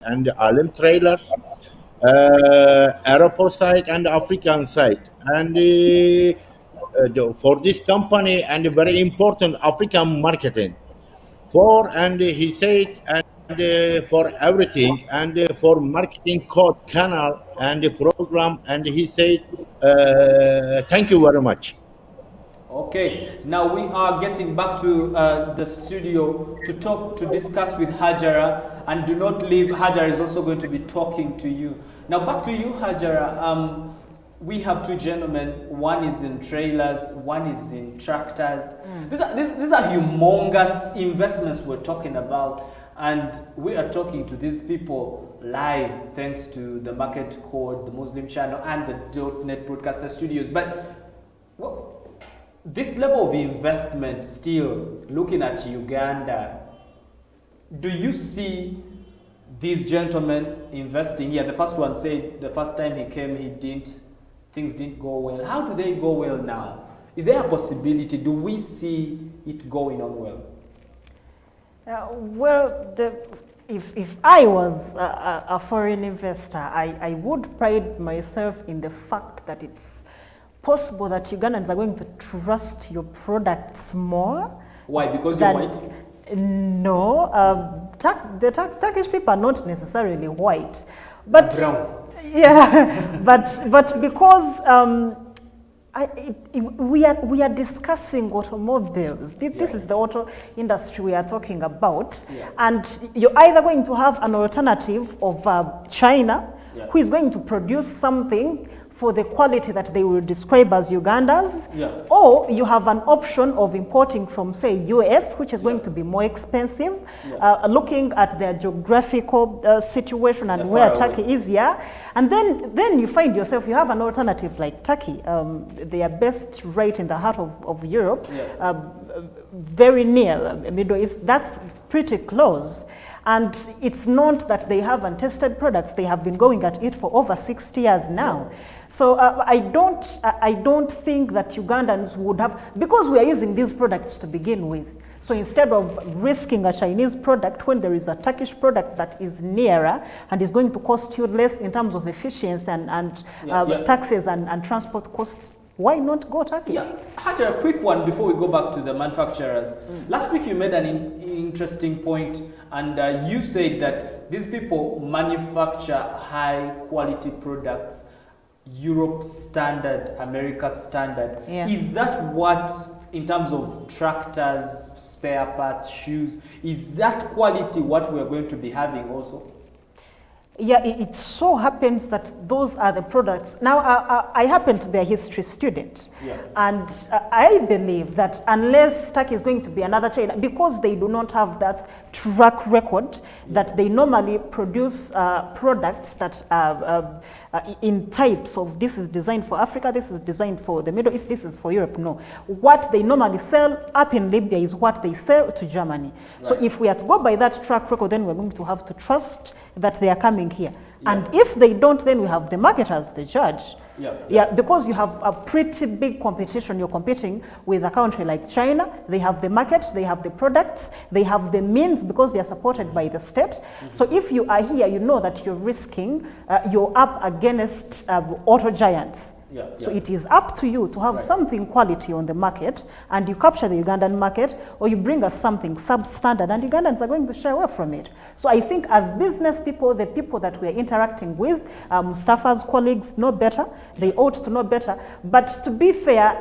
and Alim trailer, Aeroport site and African site. And for this company and very important African marketing. For and he said and for everything and for marketing code canal and the program and he said thank you very much. Okay, now we are getting back to the studio to talk, to discuss with Hajara, and do not leave. Hajara is also going to be talking to you. Now back to you, Hajara. We have two gentlemen. One is in trailers, one is in tractors. These are humongous investments we're talking about, and we are talking to these people live thanks to the Market Code, the Muslim channel, and the .NET Broadcaster Studios. But well, this level of investment, still looking at Uganda, do you see these gentlemen investing here? The first one said the first time he came, things didn't go well. How do they go well now? Is there a possibility? Do we see it going on well? If I was a foreign investor, I would pride myself in the fact that it's possible that Ugandans are going to trust your products more. Why? Because you're white? No, the Turkish people are not necessarily white, but brown. Yeah, but because we are discussing automobiles. This is the auto industry we are talking about, and you're either going to have an alternative of China, who is going to produce something for the quality that they will describe as Uganda's, or you have an option of importing from, say, US, which is going to be more expensive, looking at their geographical situation and where Turkey is, and then you find yourself, you have an alternative like Turkey. They are based right in the heart of Europe, very near Middle East. That's pretty close. And it's not that they haven't tested products. They have been going at it for over 60 years now. So I don't think that Ugandans would have, because we are using these products to begin with. So instead of risking a Chinese product when there is a Turkish product that is nearer and is going to cost you less in terms of efficiency and taxes and transport costs, why not go Turkey? Hajar, a quick one before we go back to the manufacturers. Last week you made an interesting point, and you said that these people manufacture high quality products, Europe standard, America standard. Is that what, in terms of tractors, spare parts, shoes, is that quality what we're going to be having also? Yeah, it so happens that those are the products. Now, I happen to be a history student, and I believe that unless Turkey is going to be another China, because they do not have that track record, that they normally produce products that are in types of, this is designed for Africa, this is designed for the Middle East, this is for Europe. No, what they normally sell up in Libya is what they sell to Germany. So if we are to go by that track record, then we're going to have to trust that they are coming here. And if they don't, then we have the market as the judge. Because you have a pretty big competition. You're competing with a country like China. They have the market, they have the products, they have the means because they are supported by the state. So if you are here, you know that you're risking, you're up against auto giants. So it is up to you to have something quality on the market, and you capture the Ugandan market, or you bring us something substandard, and Ugandans are going to shy away from it. So I think as business people, the people that we are interacting with, Mustafa's colleagues know better. They ought to know better. But to be fair,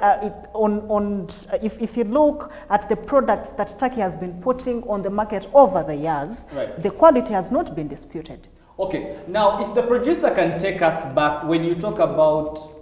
if you look at the products that Turkey has been putting on the market over the years, the quality has not been disputed. Okay, now if the producer can take us back, when you talk about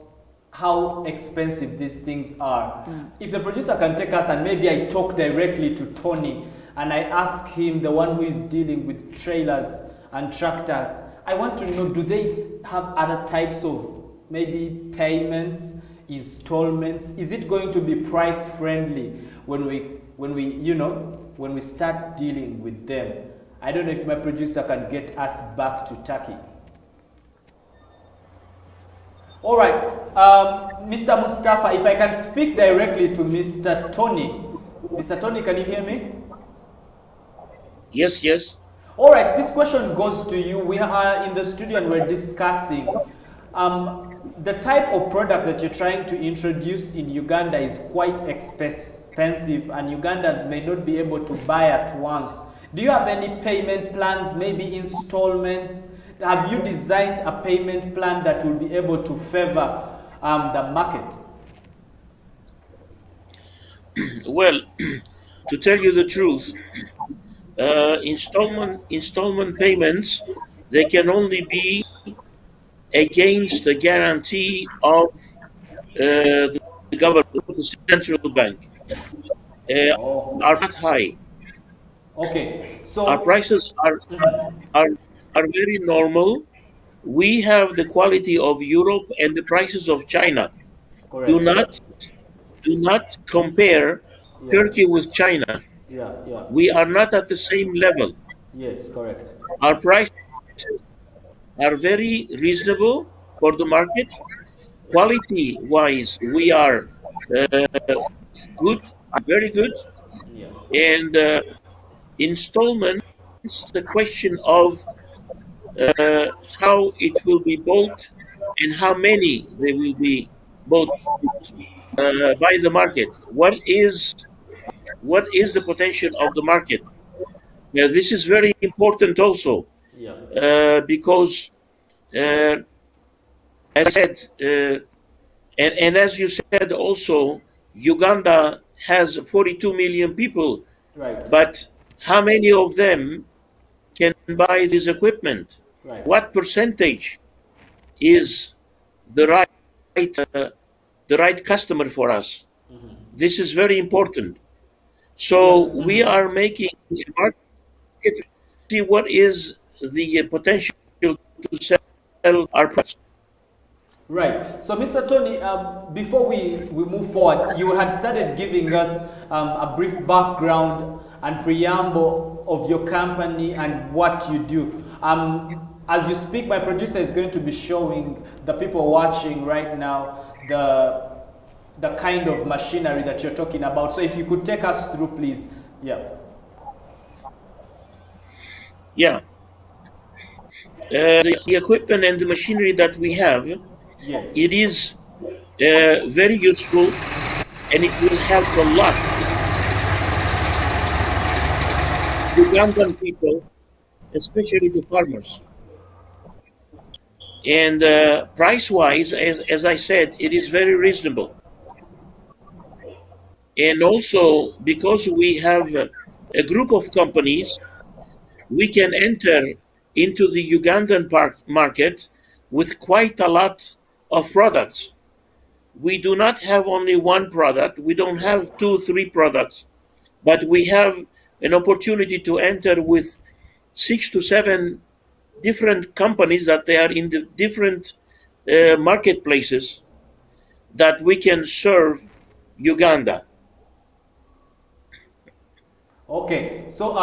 how expensive these things are. If the producer can take us, and maybe I talk directly to Tony and I ask him, the one who is dealing with trailers and tractors, I want to know, do they have other types of maybe payments, installments? Is it going to be price friendly when we start dealing with them? I don't know if my producer can get us back to Turkey. All right, Mr. Mustafa, if I can speak directly to Mr. Tony. Mr. Tony, can you hear me? Yes. All right, this question goes to you. We are in the studio and we're discussing the type of product that you're trying to introduce in Uganda is quite expensive, and Ugandans may not be able to buy at once. Do you have any payment plans, maybe installments? Have you designed a payment plan that will be able to favor the market? Well, to tell you the truth, installment payments, they can only be against the guarantee of the government, the central bank, are not high. Okay, so Our prices are very normal. We have the quality of Europe and the prices of China. correct. Do not compare Yeah. Turkey with China. Yeah. We are not at the same level. Yes, correct. Our prices are very reasonable for the market. Quality wise, we are good, very good. Yeah. And installments, the question of how it will be bought and how many they will be bought by the market. What is the potential of the market? Now, this is very important also Yeah. because, as I said, and as you said also, Uganda has 42 million people, Right. but how many of them can buy this equipment? Right. What percentage is the right customer for us? This is very important. So we are making a market to see what is the potential to sell our products. Right. So, Mr. Tony, before we move forward, you had started giving us a brief background and preamble of your company and what you do. As you speak, my producer is going to be showing the people watching right now the kind of machinery that you're talking about. So, if you could take us through, please. Yeah. Yeah. The equipment and the machinery that we have, Yes. it is very useful, and it will help a lot Ugandan people, especially the farmers. And price-wise, as I said, it is very reasonable. And also, because we have a group of companies, we can enter into the Ugandan market with quite a lot of products. We do not have only one product, we don't have 2-3 products, but we have an opportunity to enter with 6 to 7 different companies that they are in the different marketplaces that we can serve Uganda. Okay, so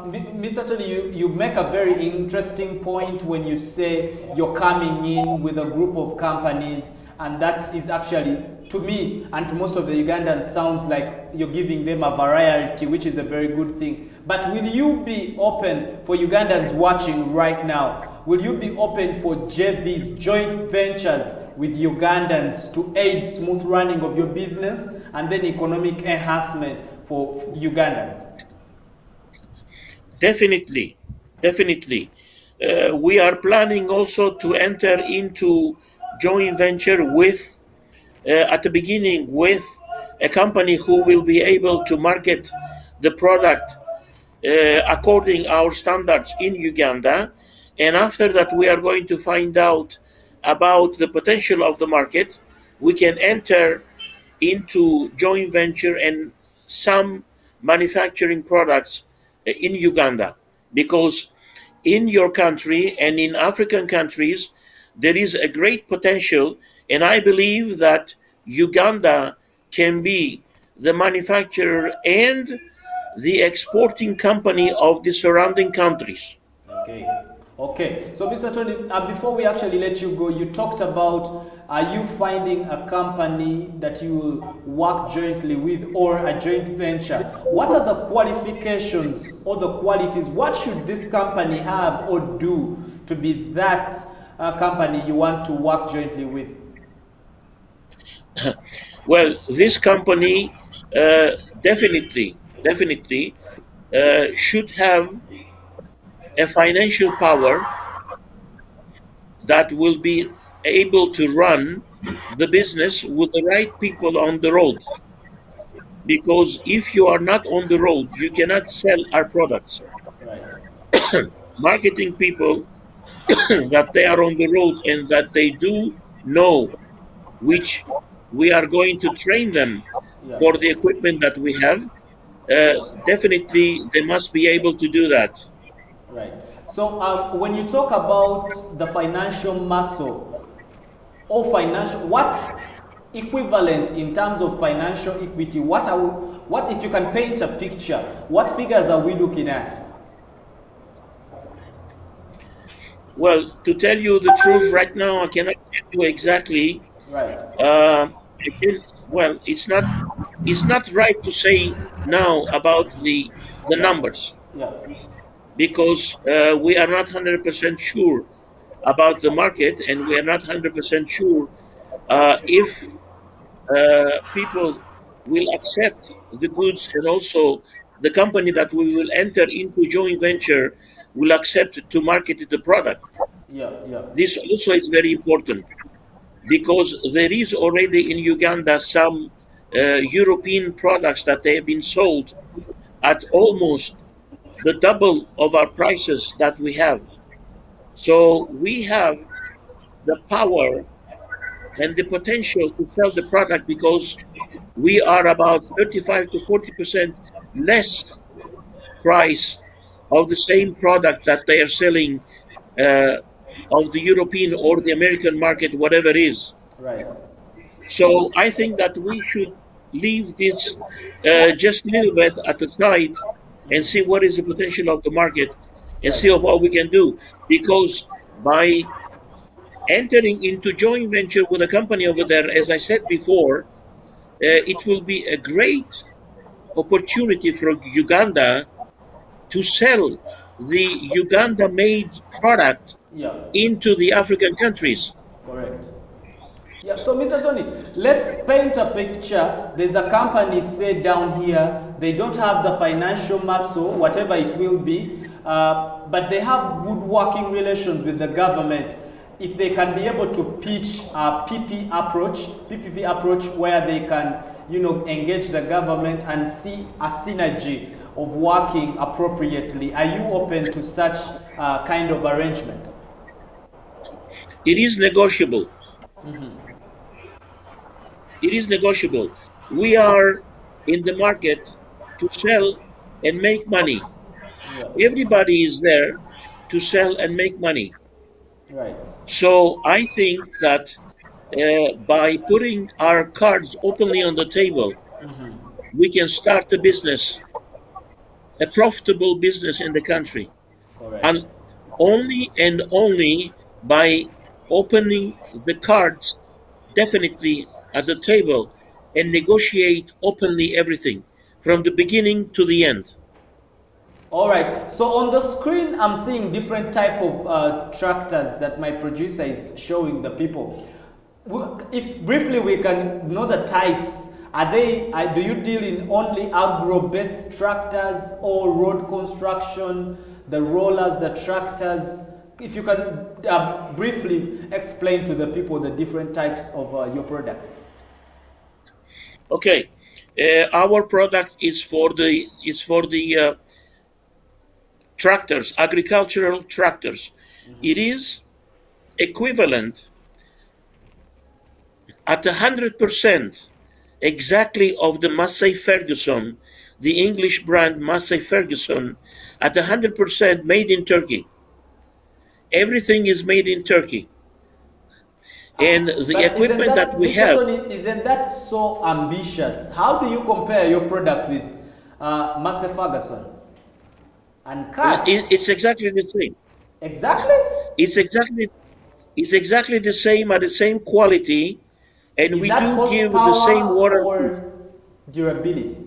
Mr. Tony, you make a very interesting point when you say you're coming in with a group of companies, and that is actually, to me and to most of the Ugandans, sounds like you're giving them a variety, which is a very good thing. But will you be open for Ugandans watching right now? Will you be open for JVs, joint ventures with Ugandans to aid smooth running of your business and then economic enhancement for Ugandans? Definitely. We are planning also to enter into joint venture with, at the beginning, with a company who will be able to market the product according our standards in Uganda. And after that, we are going to find out about the potential of the market. We can enter into joint venture and some manufacturing products in Uganda, because in your country and in African countries, there is a great potential, and I believe that Uganda can be the manufacturer and the exporting company of the surrounding countries. Okay. So, Mr. Tony, before we actually let you go, you talked about are you finding a company that you will work jointly with or a joint venture? What are the qualifications or the qualities? What should this company have or do to be that company you want to work jointly with? Well, this company definitely should have a financial power that will be able to run the business with the right people on the road. Because if you are not on the road, you cannot sell our products. Right. Marketing people that they are on the road and that they do know which we are going to train them Yeah. for the equipment that we have, definitely they must be able to do that. Right. So when you talk about the financial muscle or financial, what equivalent in terms of financial equity? What if you can paint a picture? What figures are we looking at? Well, to tell you the truth, right now I cannot tell you exactly. Right. Well, it's not right to say now about the Yeah. numbers Yeah. because we are not 100% sure about the market, and we are not 100% sure if people will accept the goods, and also the company that we will enter into joint venture will accept to market the product. Yeah. Yeah. This also is very important because there is already in Uganda some European products that they have been sold at almost the double of our prices that we have. So we have the power and the potential to sell the product because we are about 35 to 40% less price of the same product that they are selling uh, of the European or the American market, whatever it is. Right. So I think that we should leave this just a little bit at the side and see what is the potential of the market and see Right. what we can do. Because by entering into joint venture with a company over there, as I said before, it will be a great opportunity for Uganda to sell the Uganda made product Yeah. into the African countries. Correct. Yeah, so Mr. Tony, let's paint a picture. There's a company, say, down here. They don't have the financial muscle, whatever it will be, but they have good working relations with the government. If they can be able to pitch a PPP approach where they can, engage the government and see a synergy of working appropriately, are you open to such kind of arrangement? It is negotiable. It is negotiable. We are in the market to sell and make money. Yeah. Everybody is there to sell and make money. Right. So I think that by putting our cards openly on the table, we can start a business, a profitable business in the country. Correct. And only by opening the cards definitely at the table and negotiate openly everything from the beginning to the end. All right. So on the screen, I'm seeing different type of tractors that my producer is showing the people. If briefly we can know the types, do you deal in only agro-based tractors or road construction, the rollers, the tractors? If you can briefly explain to the people the different types of your product. Okay, our product is for the tractors, agricultural tractors. It is equivalent at 100% exactly of the Massey Ferguson, the English brand Massey Ferguson, at 100% made in Turkey. Everything is made in Turkey. And the But equipment that we Mr. have, Tony, isn't that so ambitious? How do you compare your product with Massey Ferguson and Cat? it's exactly the same. Exactly? It's exactly It's exactly the same at the same quality, and Is we that do give the same horsepower warranty. or durability?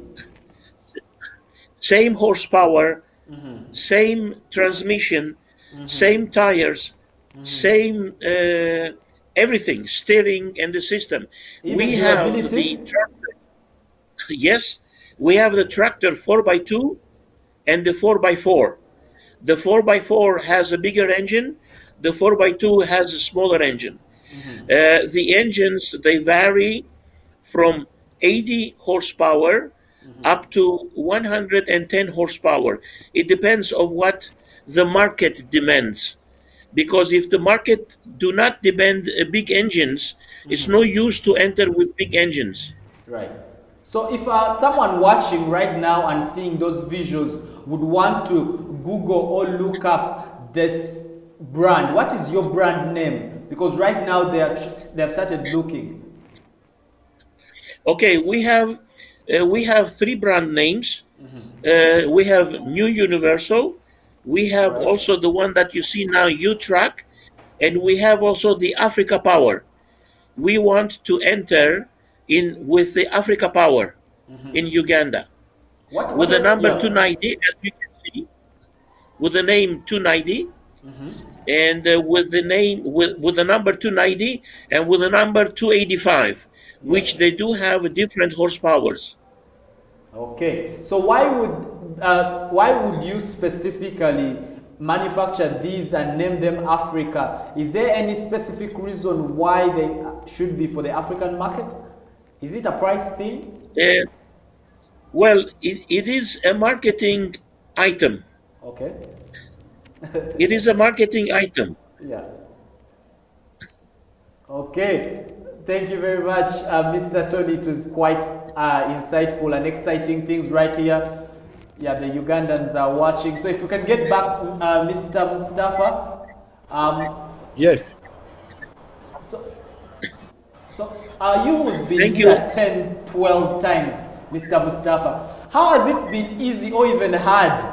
Same horsepower, same transmission, same tires, same everything, steering and the system. Even We have the durability? tractor. Yes, we have the tractor 4x2 and the 4x4. The 4x4 has a bigger engine. The 4x2 has a smaller engine. The engines, they vary from 80 horsepower up to 110 horsepower. It depends on what the market demands. Because if the market do not demand big engines, it's no use to enter with big engines. Right. So if someone watching right now and seeing those visuals would want to Google or look up this brand, what is your brand name? Because right now they've started looking. Okay, we have three brand names. We have New Universal. We have Right. also the one that you see now, U-Track, and we have also the Africa Power. We want to enter in with the Africa Power in Uganda with the number Yeah. 290, as you can see, with the name 290, and with the name with the number 290 and with the number 285, which they do have different horsepowers. Okay, so why would you specifically manufacture these and name them Africa? Is there any specific reason why they should be for the African market? Is it a price thing? Uh, well, it is a marketing item. Okay, It is a marketing item. yeah. Okay, thank you very much, Mr. Tony. It was quite insightful and exciting things right here. Yeah, the Ugandans are watching. So if we can get back, Mr. Mustafa. Yes. So, so you who's been Thank here you. 10, 12 times, Mr. Mustafa, how has it been easy or even hard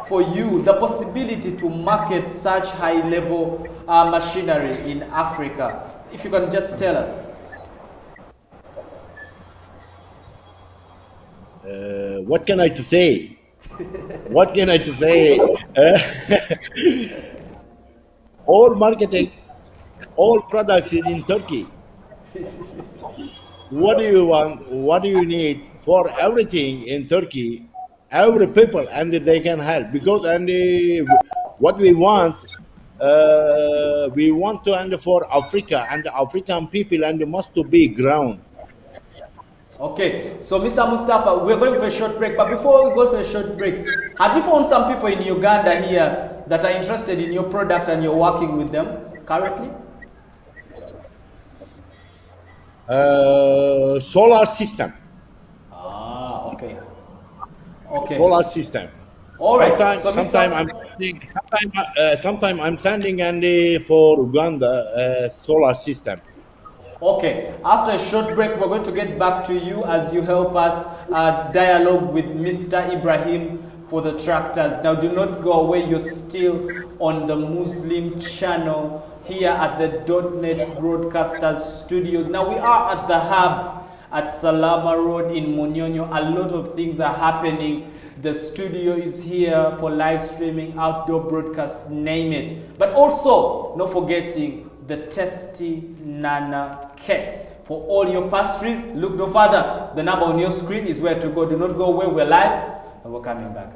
for you the possibility to market such high level machinery in Africa? If you can just tell us. What can I to say? What can I to say? All marketing, all products is in Turkey. What do you want? What do you need for everything in Turkey? Every people and they can help because what we want to and for Africa and the African people and must to be ground. Okay, so Mr. Mustafa, we're going for a short break, but before we go for a short break, have you found some people in Uganda here that are interested in your product and you're working with them currently? Solar system. Ah, okay. Okay. Solar system. All right. So Sometime I'm Mr. sending, sometime I'm sending for Uganda solar system. Okay, after a short break, we're going to get back to you as you help us dialogue with Mr. Ibrahim for the tractors. Now, do not go away. You're still on the Muslim channel here at the .NET Broadcasters Studios. Now, we are at the hub at Salama Road in Munyonyo. A lot of things are happening. The studio is here for live streaming, outdoor broadcasts, name it. But also, not forgetting the tasty Nana cakes. For all your pastries, look no further. The number on your screen is where to go. Do not go away. We're live and we're coming back.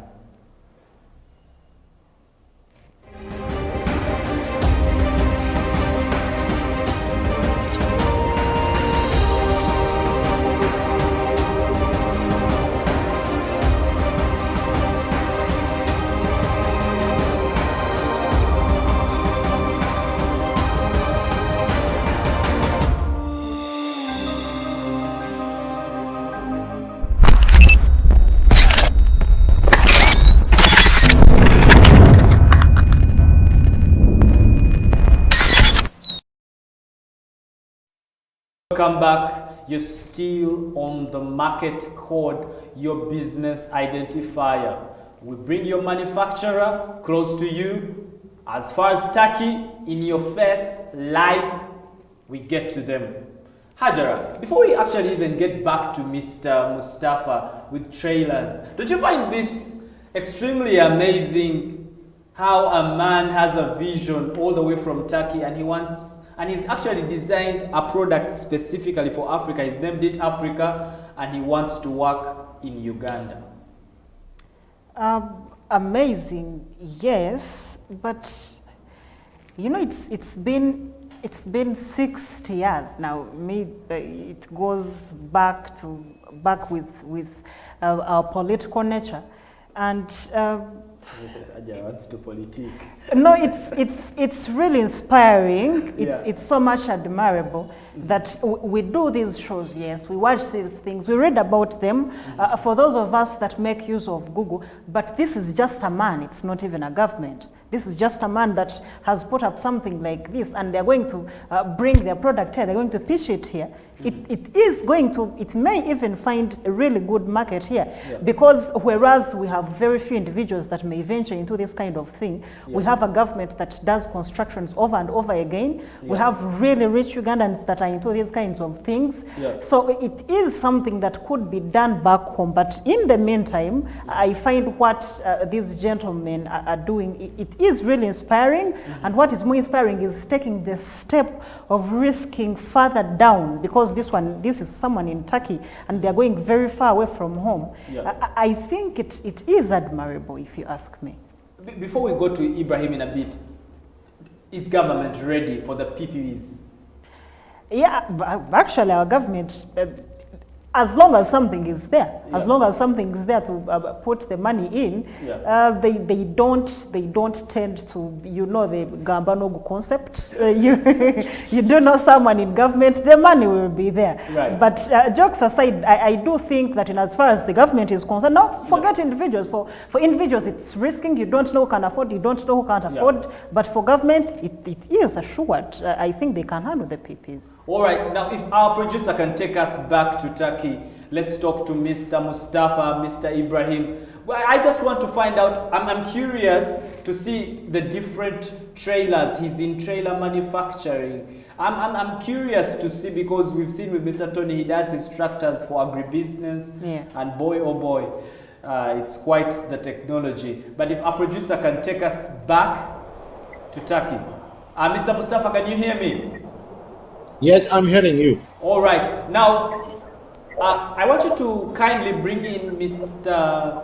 Welcome back. You're still on the market code, your business identifier. We bring your manufacturer close to you As far as Turkey, in your face, live, we get to them. Hajara, before we actually even get back to Mr. Mustafa with trailers, don't you find this extremely amazing how a man has a vision all the way from Turkey and he's actually designed a product specifically for Africa. He's named it Africa and he wants to work in Uganda. Amazing, yes, but you know it's been 60 years now. It goes back with our political nature, and Hajara wants to politique. no, it's really inspiring. Yeah. It's so much admirable that we do these shows. Yes, we watch these things, we read about them. For those of us that make use of Google, but this is just a man. It's not even a government. This is just a man that has put up something like this, and they're going to bring their product here. They're going to pitch it here. It may even find a really good market here, because whereas we have very few individuals that may venture into this kind of thing, we have a government that does constructions over and over again. We have really rich Ugandans that are into these kinds of things. So it is something that could be done back home. But in the meantime, I find what these gentlemen are doing, it is really inspiring. And what is more inspiring is taking the step of risking further down, because this is someone in Turkey and they're going very far away from home. I think it is admirable, if you ask me. Before we go to Ibrahim in a bit, is government ready for the PPPs? Yeah, actually our government, as long as something is there, as long as something is there to put the money in, they don't tend to, you know, the Gambanogu concept. You do know someone in government, the money will be there. Right. But jokes aside, I do think that in as far as the government is concerned, now forget individuals. For individuals, it's risking. You don't know who can afford. You don't know who can't afford. But for government, it is assured. I think they can handle the PPs. All right, now if our producer can take us back to Turkey, let's talk to Mr. Mustafa, Mr. Ibrahim. Well, I just want to find out, I'm curious to see the different trailers. He's in trailer manufacturing. I'm curious to see, because we've seen with Mr. Tony, he does his tractors for agribusiness, and boy, oh boy, it's quite the technology. But if our producer can take us back to Turkey. Mr. Mustafa, can you hear me? Yes, I'm hearing you. All right. Now, I want you to kindly bring in Mr.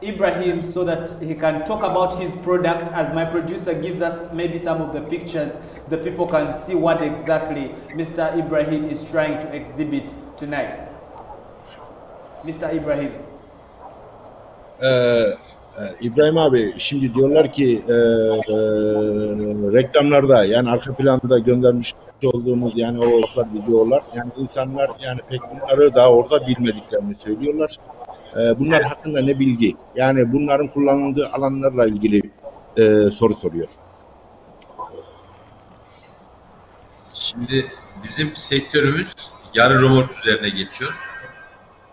Ibrahim so that he can talk about his product. As my producer gives us maybe some of the pictures, the people can see what exactly Mr. Ibrahim is trying to exhibit tonight. Mr. Ibrahim. İbrahim abi, şimdi diyorlar ki reklamlarda, yani arka planda göndermiş olduğumuz yani o videolar, yani insanlar yani pek bunları daha orada bilmediklerini söylüyorlar. Bunlar hakkında ne bilgi? Yani bunların kullanıldığı alanlarla ilgili soru soruyor. Şimdi bizim sektörümüz yarı remork üzerine geçiyor.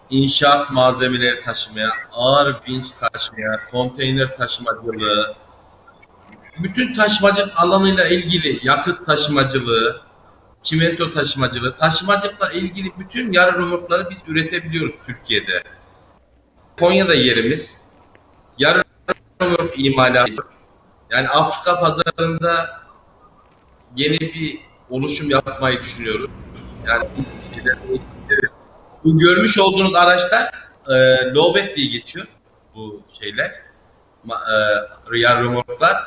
İnşaat malzemeleri taşımaya, ağır vinç taşımaya, konteyner taşımacılığı, bütün taşımacılık alanıyla ilgili yakıt taşımacılığı, çimento taşımacılığı, taşımacılıkla ilgili bütün yarı remorkları biz üretebiliyoruz Türkiye'de. Konya'da yerimiz, yarı remork imalatı. Yani Afrika pazarında yeni bir oluşum yapmayı düşünüyoruz. Yani bu görmüş olduğunuz araçlar lowback diye geçiyor bu şeyler, yarı remorklar.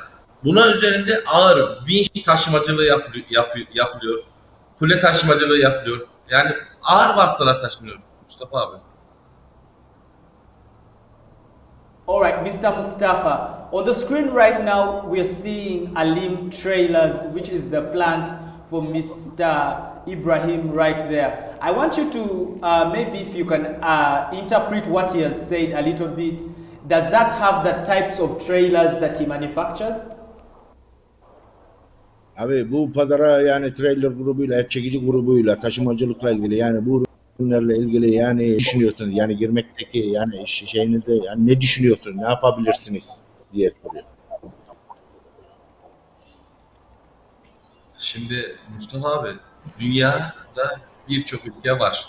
Buna üzerinde ağır vinç taşımacılığı yapılıyor, kule taşımacılığı yapılıyor. Yani ağır vasıtalar taşınıyor Mustafa abi. All right, Mr. Mustafa. On the screen right now, we are seeing Alim Trailers, which is the plant for Mr. Ibrahim right there. I want you to, maybe if you can interpret what he has said a little bit. Does that have the types of trailers that he manufactures? Abi bu pazara yani trailer grubuyla, çekici grubuyla, taşımacılıkla ilgili yani bu ürünlerle ilgili yani düşünüyorsunuz yani girmekteki yani şeyinizde yani ne düşünüyorsunuz, ne yapabilirsiniz Yes, sorry. Şimdi Mustafa abi, dünyada birçok ülke var.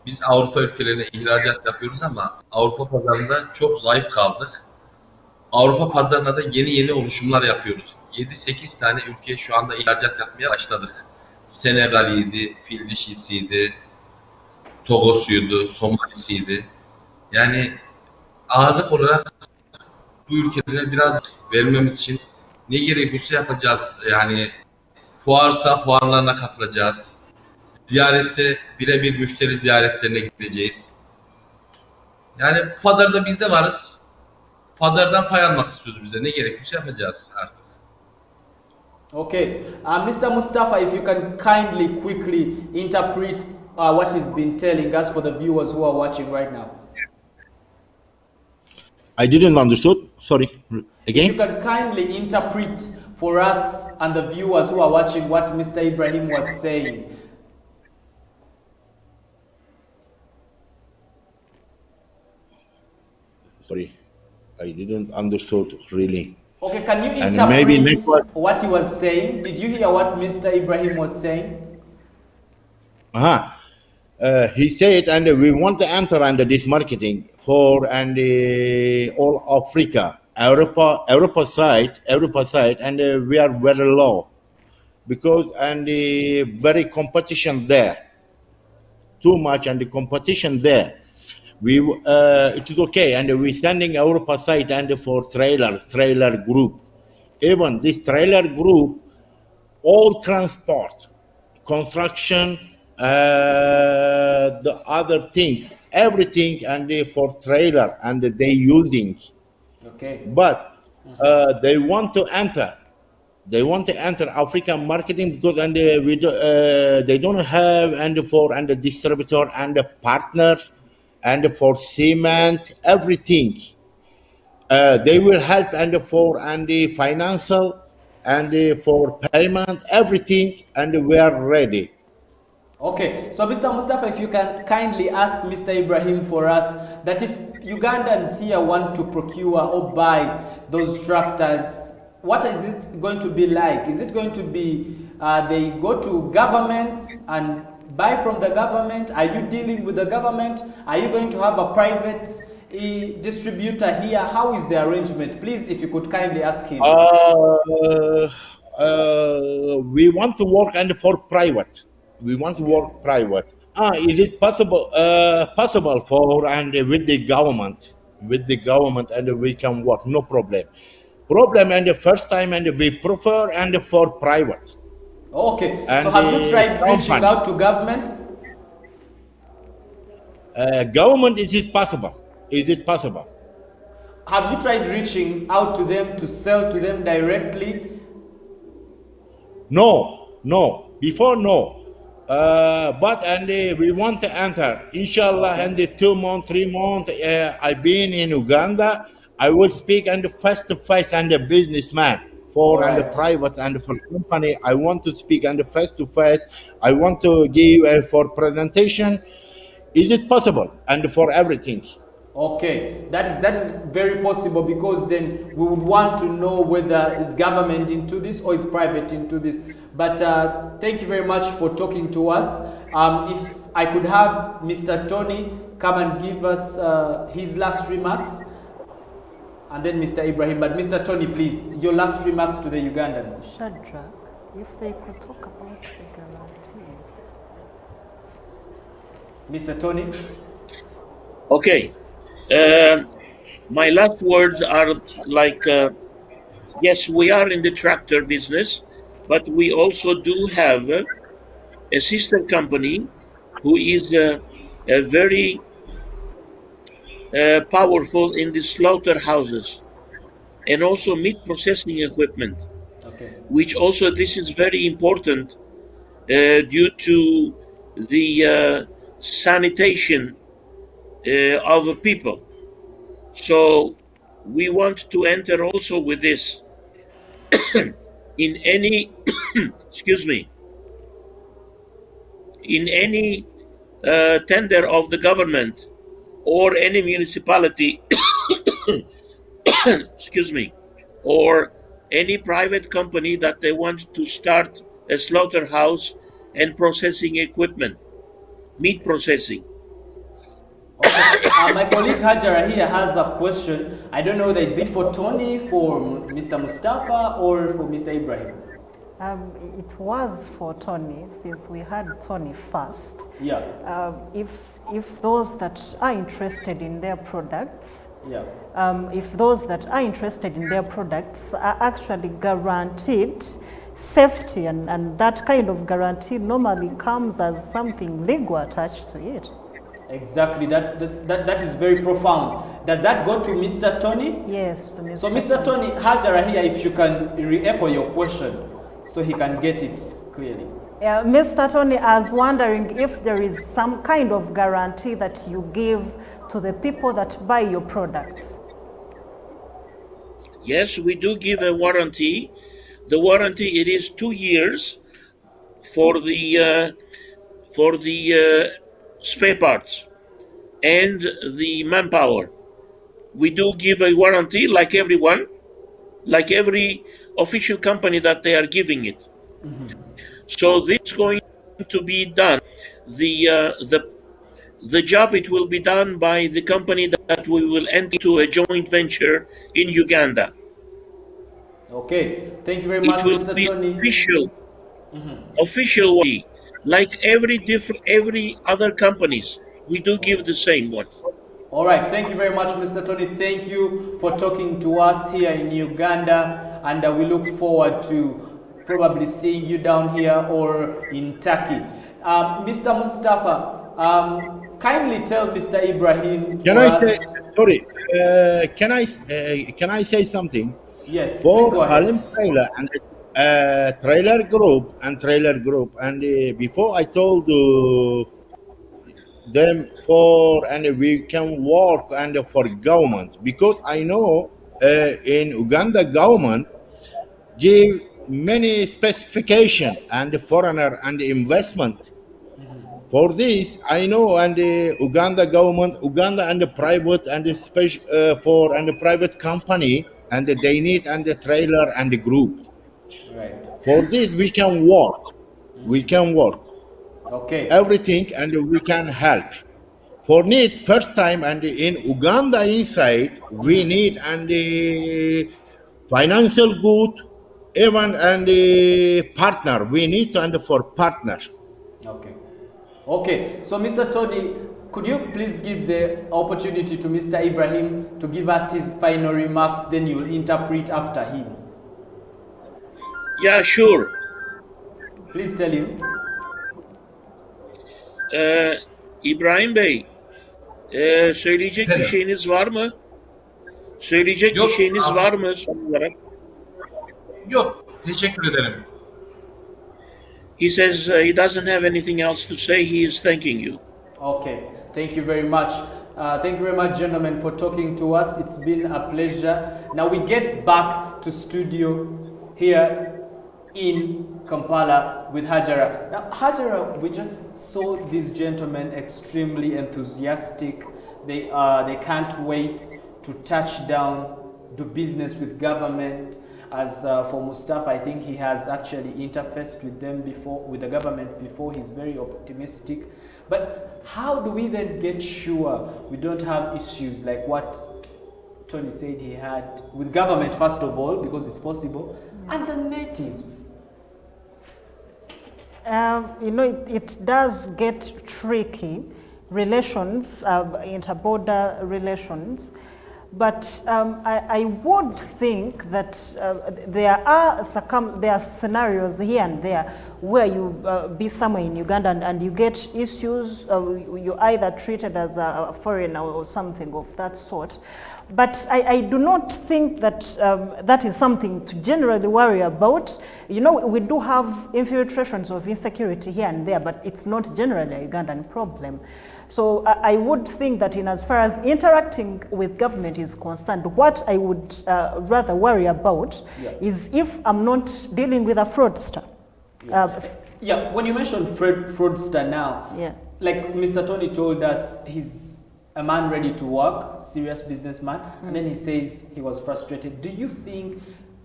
Biz Avrupa ülkelerine ihracat yapıyoruz ama Avrupa pazarında çok zayıf kaldık. Avrupa pazarına da yeni oluşumlar yapıyoruz. 7-8 tane ülkeye şu anda ihracat yapmaya başladık. Senegal'iydi, Fil dişisiydi, Togo'suydu, Somali'siydi. Yani ağırlık olarak bu ülkelere biraz vermemiz için ne gerekiyorsa yapacağız. Yani fuarsa fuarlarına katılacağız. Ziyaretse birebir müşteri ziyaretlerine gideceğiz. Yani pazarda biz de varız. Pazardan pay almak istiyoruz bize. Ne gerekiyorsa yapacağız artık. Okay, Mr. Mustafa, if you can kindly quickly interpret what he's been telling us for the viewers who are watching right now. I didn't understood. Sorry. If you Again? can kindly interpret for us and the viewers who are watching what Mr. Ibrahim was saying. Sorry. I didn't understood really. Okay, can you And maybe interpret next one. what he was saying? Did you hear what Mr. Ibrahim was saying? Uh-huh. He said, and we want to enter under this marketing for and all Africa, Europa side, and we are very low because and very competition there, too much and the competition there. We it is okay, and we sending Europa side and for trailer group. Even this trailer group, all transport, construction, the other things, everything, and for trailer, and they using. Okay. But they want to enter. They want to enter African marketing because and they don't have and for and the distributor and the partner and for cement everything. They will help and for and the financial and for payment everything and we are ready. Okay, so Mr. Mustafa, if you can kindly ask Mr. Ibrahim for us that if Ugandans here want to procure or buy those tractors, what is it going to be like? Is it going to be they go to government and buy from the government? Are you dealing with the government? Are you going to have a private distributor here? How is the arrangement? Please, if you could kindly ask him. We want to work and for private. We want to work private. Is it possible? Possible for and with the government, and we can work. No problem. Problem and the first time and we prefer and for private. Okay, And so have you the tried reaching company. out to government? Government, is it possible? Is it possible? Have you tried reaching out to them to sell to them directly? No. Before no. But and we want to enter. Inshallah, and the 2 months, 3 months. I've been in Uganda. I will speak and face to face and the businessman for and the Alright. private and for company. I want to speak and face to face. I want to give for presentation. Is it possible? And for everything. Okay, that is very possible because then we would want to know whether is government into this or is private into this. But thank you very much for talking to us. If I could have Mr. Tony come and give us his last remarks, and then Mr. Ibrahim. But Mr. Tony, please, your last remarks to the Ugandans. Shadrach, if they could talk about the guarantees. Mr. Tony? Okay. My last words are like, yes, we are in the tractor business, but we also do have a sister company who is very powerful in the slaughterhouses and also meat processing equipment, Okay. which also this is very important due to the sanitation of the people. So we want to enter also with this in any excuse me, in any tender of the government or any municipality excuse me, or any private company that they want to start a slaughterhouse and processing equipment, meat processing. Okay. My colleague Hajara here has a question. I don't know whether is it for Tony, for Mr. Mustafa, or for Mr. Ibrahim. It was for Tony, since we had Tony first. Yeah. If those that are interested in their products, Yeah. if those that are interested in their products are actually guaranteed safety, and that kind of guarantee normally comes as something legal attached to it. Exactly. That is very profound. Does that go to Mr. Tony? Yes, to Mr. So, Mr. Tony, Hajara here, if you can re-echo your question so he can get it clearly. Mr. Tony, I was wondering if there is some kind of guarantee that you give to the people that buy your products. Yes, we do give a warranty. The warranty, it is 2 years for the spare parts and the manpower. We do give a warranty, like everyone, like every official company that they are giving it. So this is going to be done. The job, it will be done by the company that we will enter into a joint venture in Uganda. Okay. Thank you very much, It will Mr. be Tony. official one, like every other companies. We do give the same one. All right. Thank you very much, Mr. Tony. Thank you for talking to us here in Uganda, and we look forward to probably seeing you down here or in Turkey. Mr. Mustafa, kindly tell Mr. Ibrahim Can for I us. say sorry? Can I say something? Yes, please For go ahead. Halim Trailer and Trailer Group, and before I told them for, and we can work and for government, because I know in Uganda government give many specification and foreigner and investment. For this, I know, and the Uganda government, Uganda and the private and the special for and the private company, and they need and the trailer and the group. Right. For this, we can work. We can work Okay. everything, and we can help. For need first time, and in Uganda inside, we need and the financial good, even and the partner. We need and for partner. Okay. Okay. So, Mr. Tony, could you please give the opportunity to Mr. Ibrahim to give us his final remarks, then you'll interpret after him. Yeah, sure. Please tell him. İbrahim Bey, söyleyecek bir şeyiniz var mı? Söyleyecek Yok, bir şeyiniz abi. var mı son olarak? Yok, teşekkür ederim. He says he doesn't have anything else to say. He is thanking you. Okay, thank you very much. Thank you very much, gentlemen, for talking to us. It's been a pleasure. Now we get back to studio here in Kampala with Hajara. Now, Hajara, we just saw these gentlemen extremely enthusiastic. They can't wait to touch down, do business with government. As for Mustafa, I think he has actually interfaced with them before, with the government before. He's very optimistic. But how do we then get sure we don't have issues like what Tony said he had with government, first of all, because it's possible, and the natives? It does get tricky, relations, inter-border relations. But I would think that there are scenarios here and there where you be somewhere in Uganda and you get issues, you're either treated as a foreigner or something of that sort. But I do not think that that is something to generally worry about. We do have infiltrations of insecurity here and there, but it's not generally a Ugandan problem. So I would think that in as far as interacting with government is concerned, what I would rather worry about is if I'm not dealing with a fraudster. When you mention fraudster now, like Mr. Tony told us, he's a man ready to work, serious businessman, and then he says he was frustrated. Do you think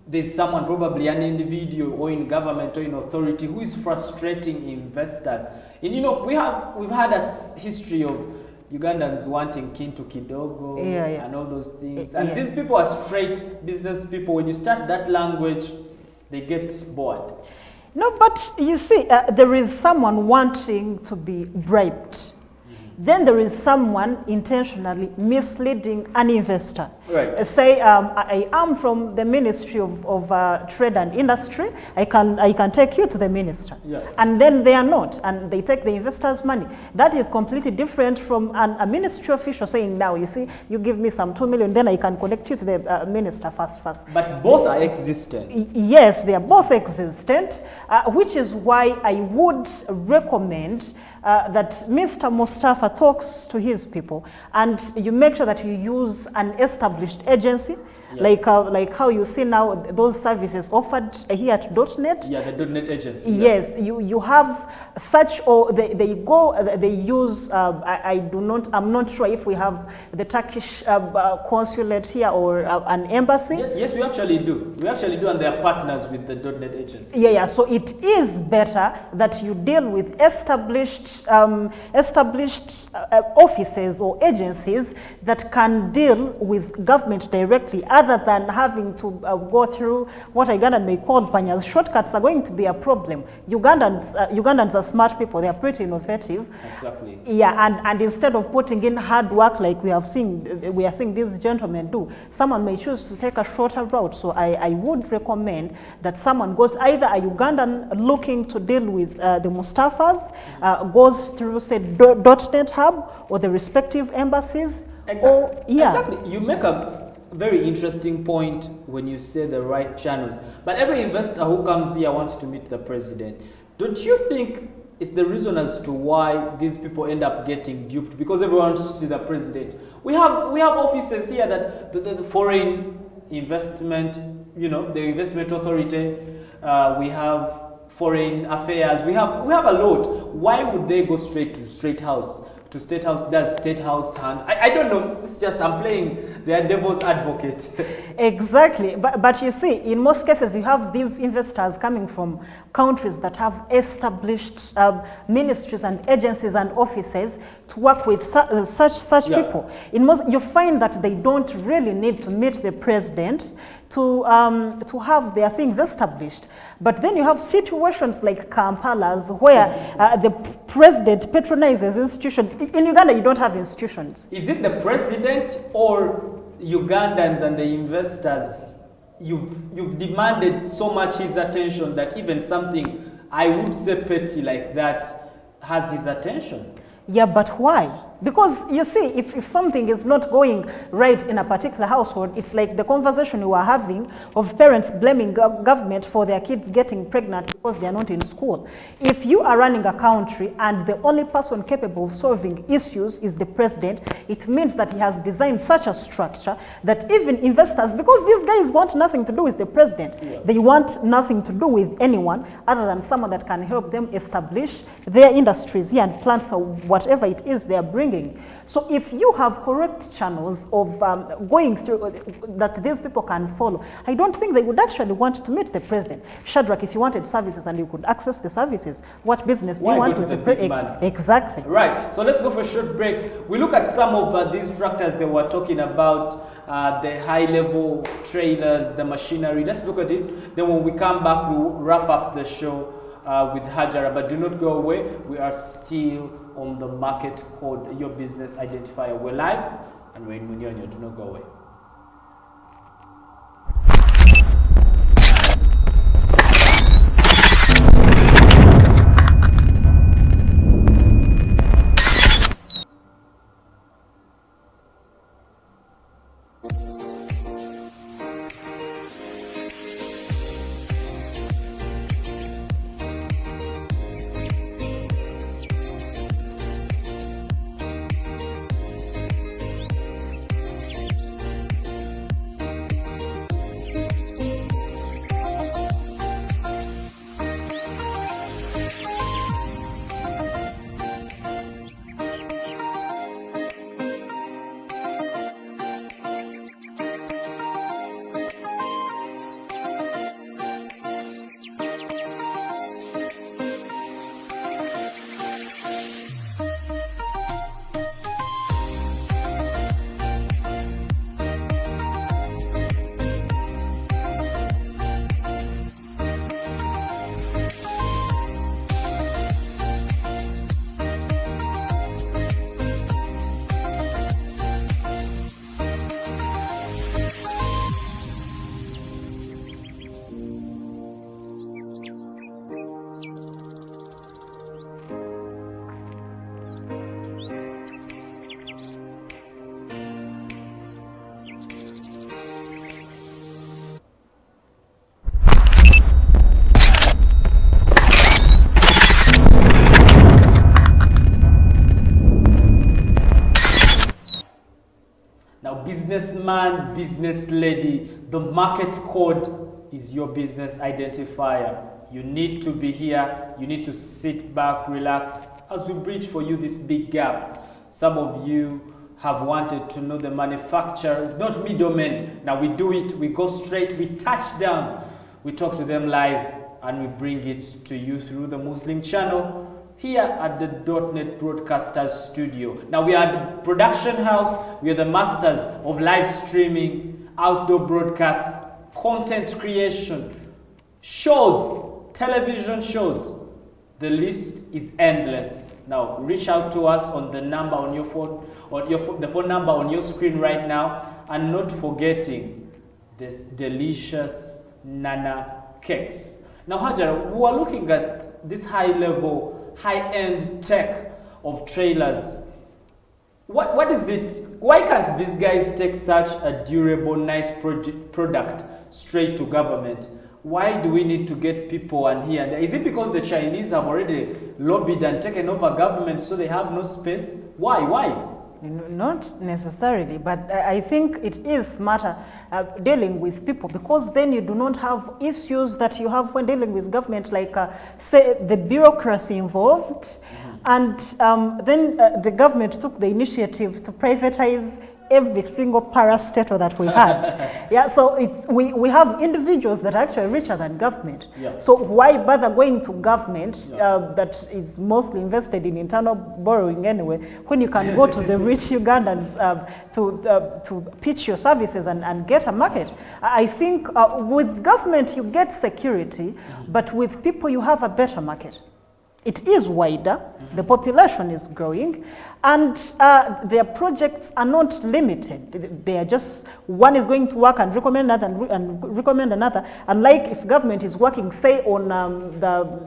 there's someone, probably an individual or in government or in authority, who is frustrating investors? And you know, we've had a history of Ugandans wanting kintu kidogo and all those things. And these people are straight business people. When you start that language, they get bored. No, but you see, there is someone wanting to be bribed. Then there is someone intentionally misleading an investor. Right. Say, I am from the Ministry of Trade and Industry. I can take you to the minister. Yeah. And then they are not, and they take the investor's money. That is completely different from a ministry official saying, now, you see, you give me some 2 million, then I can connect you to the minister first. But both are existent. Yes, they are both existent, which is why I would recommend that Mr. Mustafa talks to his people, and you make sure that you use an established agency, like how you see now those services offered here at .NET. Yeah, the .NET agency. Yes, you have such, or they use, I'm not sure if we have the Turkish consulate here or an embassy. Yes, we actually do. And they are partners with the .NET agency. Yeah, so it is better that you deal with established offices or agencies that can deal with government directly, other than having to go through what Uganda may call panyas. Shortcuts are going to be a problem. Ugandans are smart people. They are pretty innovative. Exactly. Yeah, and instead of putting in hard work like we are seeing these gentlemen do, someone may choose to take a shorter route. So I would recommend that someone goes, either a Ugandan looking to deal with the Mustafas, goes through, say, .NET Hub or the respective embassies. Exactly. Or, yeah. Exactly. You make a very interesting point when you say the right channels. But every investor who comes here wants to meet the president. Don't you think it's the reason as to why these people end up getting duped? Because everyone wants to see the president. We have offices here that the foreign investment, you know, the investment authority, we have foreign affairs, we have a lot. Why would they go straight to State House? Does State House hand? I don't know. It's just I'm playing the devil's advocate. Exactly, but you see, in most cases, you have these investors coming from countries that have established ministries and agencies and offices to work with such people. In most, you find that they don't really need to meet the president to have their things established. But then you have situations like Kampala's where the president patronizes institutions. In Uganda, you don't have institutions. Is it the president or Ugandans and the investors? You've demanded so much his attention that even something I would say petty like that has his attention. Yeah, but why? Because you see, if something is not going right in a particular household, it's like the conversation we were having of parents blaming government for their kids getting pregnant because they are not in school. If you are running a country and the only person capable of solving issues is the president, it means that he has designed such a structure that even investors, because these guys want nothing to do with the president, they want nothing to do with anyone other than someone that can help them establish their industries here and plan for whatever it is they are bringing. So if you have correct channels of going through that these people can follow, I don't think they would actually want to meet the president. Shadrach, if you wanted services and you could access the services, what business do you want with the president? Exactly. Right. So let's go for a short break. We look at some of these tractors they were talking about, the high-level trailers, the machinery. Let's look at it. Then when we come back, we'll wrap up the show with Hajara. But do not go away. We are still on the Market Code, your business identifier. We're live and we're in Munyonyo. Do not go away. businessman, business lady, the market code is your business identifier. You need to be here. You need to sit back, relax, as we bridge for you this big gap. Some of you have wanted to know the manufacturers, not middlemen. Now we do it, we go straight, we touch down, we talk to them live, and we bring it to you through the Muslim channel here at the .NET Broadcasters Studio. Now we are the production house, we are the masters of live streaming, outdoor broadcasts, content creation, shows, television shows. The list is endless. Now reach out to us on the number on your phone, or the phone number on your screen right now, and not forgetting this delicious Nana cakes. Now Hajara, we are looking at this high-level, high-end tech of trailers. What is it? Why can't these guys take such a durable, nice product straight to government? Why do we need to get people and here and there? Is it because the Chinese have already lobbied and taken over government, so they have no space? Why? Not necessarily, but I think it is smarter dealing with people, because then you do not have issues that you have when dealing with government, like say the bureaucracy involved, and then the government took the initiative to privatize every single parastatal that we had. Yeah, so we have individuals that are actually richer than government. Yeah. So why bother going to government that is mostly invested in internal borrowing anyway, when you can go to the rich Ugandans to pitch your services and get a market? I think with government you get security, but with people you have a better market. It is wider, the population is growing, and their projects are not limited. They are just, one is going to work and recommend another and recommend another. Unlike if government is working, say, on the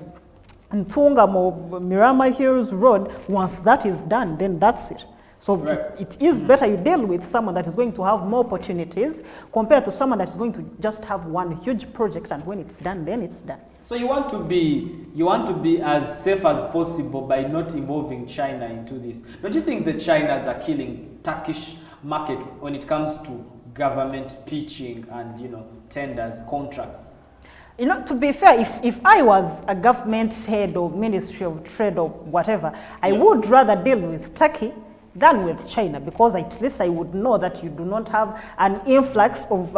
Ntungamo or Mirama Hills Road, once that is done, then that's it. So it is better you deal with someone that is going to have more opportunities compared to someone that is going to just have one huge project, and when it's done, then it's done. So you want to be as safe as possible by not involving China into this. Don't you think the Chinas are killing Turkish market when it comes to government pitching and tenders, contracts? To be fair, if I was a government head or Ministry of Trade or whatever, I would rather deal with Turkey than with China, because at least I would know that you do not have an influx of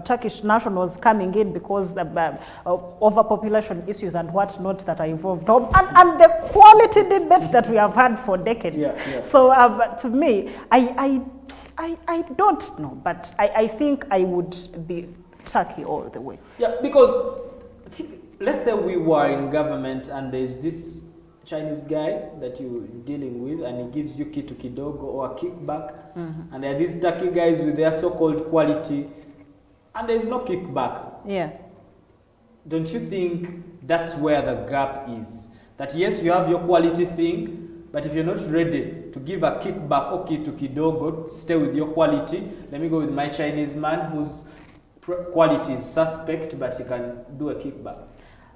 Turkish nationals coming in because of overpopulation issues and whatnot that are involved, and the quality debate that we have had for decades. So to me, I don't know, but I think I would be Turkey all the way. Yeah, because let's say we were in government and there's this Chinese guy that you're dealing with, and he gives you kitu kidogo or a kickback, and there are these Turkey guys with their so-called quality, and there's no kickback. Yeah. Don't you think that's where the gap is? That yes, you have your quality thing, but if you're not ready to give a kickback or kitu kidogo, stay with your quality. Let me go with my Chinese man whose quality is suspect, but he can do a kickback.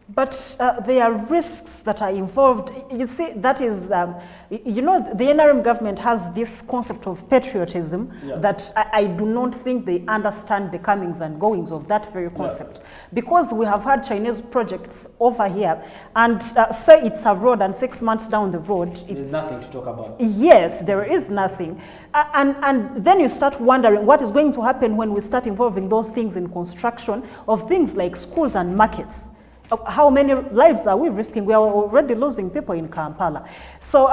But there are risks that are involved. You see, that is, the NRM government has this concept of patriotism that I do not think they understand the comings and goings of that very concept. Because we have had Chinese projects over here, and say it's a road, and 6 months down the road, there's nothing to talk about. Yes, there is nothing. And then you start wondering what is going to happen when we start involving those things in construction of things like schools and markets. How many lives are we risking? We are already losing people in Kampala. So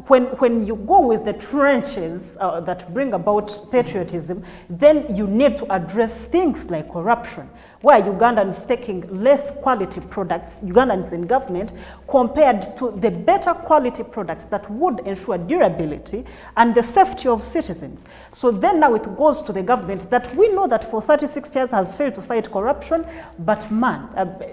when you go with the trenches that bring about patriotism, then you need to address things like corruption, where Ugandans taking less quality products, Ugandans in government, compared to the better quality products that would ensure durability and the safety of citizens. So then now it goes to the government that we know that for 36 years has failed to fight corruption, but man,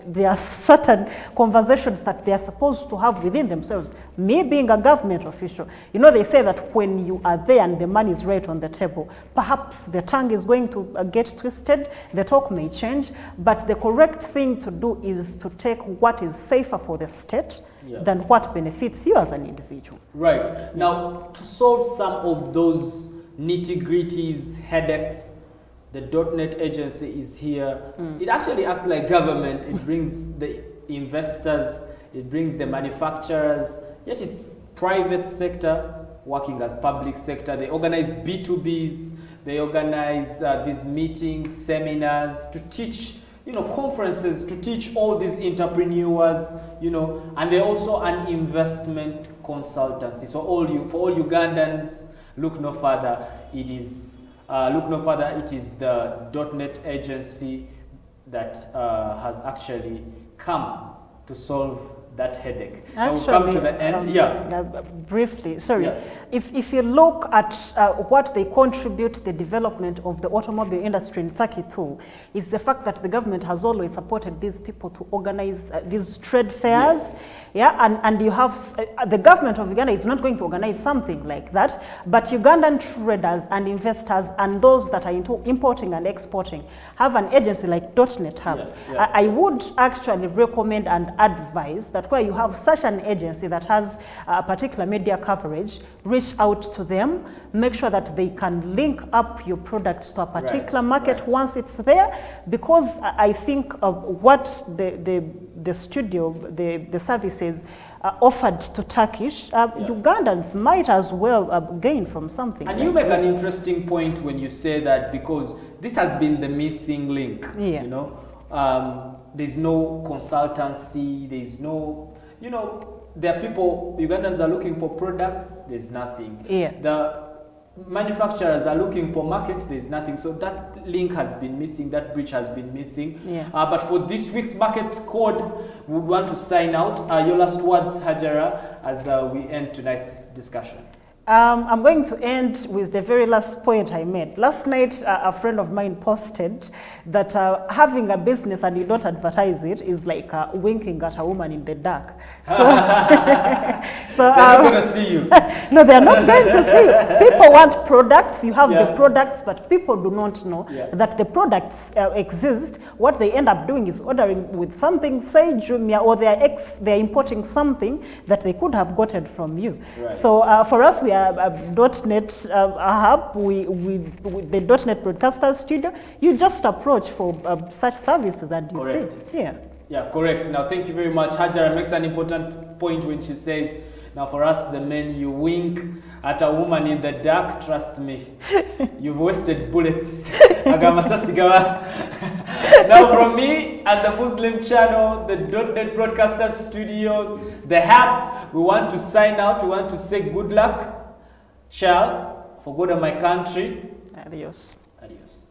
there are certain conversations that they are supposed to have within themselves. Me being a government official, they say that when you are there and the money is right on the table, perhaps the tongue is going to get twisted, the talk may change, but the correct thing to do is to take what is safer for the state than what benefits you as an individual. Right. Now, to solve some of those nitty-gritties, headaches. The .NET agency is here. It actually acts like government. It brings the investors, it brings the manufacturers, yet it's private sector working as public sector. They organize B2Bs, they organize these meetings, seminars to teach, conferences to teach all these entrepreneurs, and they're also an investment consultancy. So for all Ugandans, look no further. It is the .NET agency that has actually come to solve that headache. Actually, we'll come to the end. Briefly, sorry. Yeah. If you look at what they contribute to the development of the automobile industry in Turkey too, is the fact that the government has always supported these people to organize these trade fairs. Yes. Yeah, and you have, the government of Uganda is not going to organize something like that, but Ugandan traders and investors and those that are into importing and exporting have an agency like .NET Hub. Yes, yeah. I would actually recommend and advise that where you have such an agency that has a particular media coverage, reach out to them, make sure that they can link up your products to a particular market once it's there, because I think of what the studio, the services offered to Turkish, Ugandans might as well gain from something. And you make an interesting point when you say that, because this has been the missing link. Yeah. There's no consultancy, there's no, there are people, Ugandans are looking for products, there's nothing. Yeah. The manufacturers are looking for market, there's nothing. So that link has been missing, that bridge has been missing. Yeah. But for this week's market code, we would want to sign out. Your last words, Hajara, as we end tonight's discussion. I'm going to end with the very last point I made. Last night, a friend of mine posted that having a business and you don't advertise it is like winking at a woman in the dark. So, They're not going to see you. No, they're not going to see you. People want products. You have the products, but people do not know that the products exist. What they end up doing is ordering with something, say Jumia, or they're importing something that they could have gotten from you. Right. So for us, we are .NET Hub, the .NET Broadcaster Studio. You just approach for such services and you see. Yeah, correct. Now, thank you very much. Hajara makes an important point when she says, now for us, the men, you wink at a woman in the dark, trust me, you've wasted bullets. Now from me and the Muslim channel, the .NET Broadcaster Studios, the Hub, we want to sign out. We want to say good luck. Shall, for good of my country. Adios. Adios.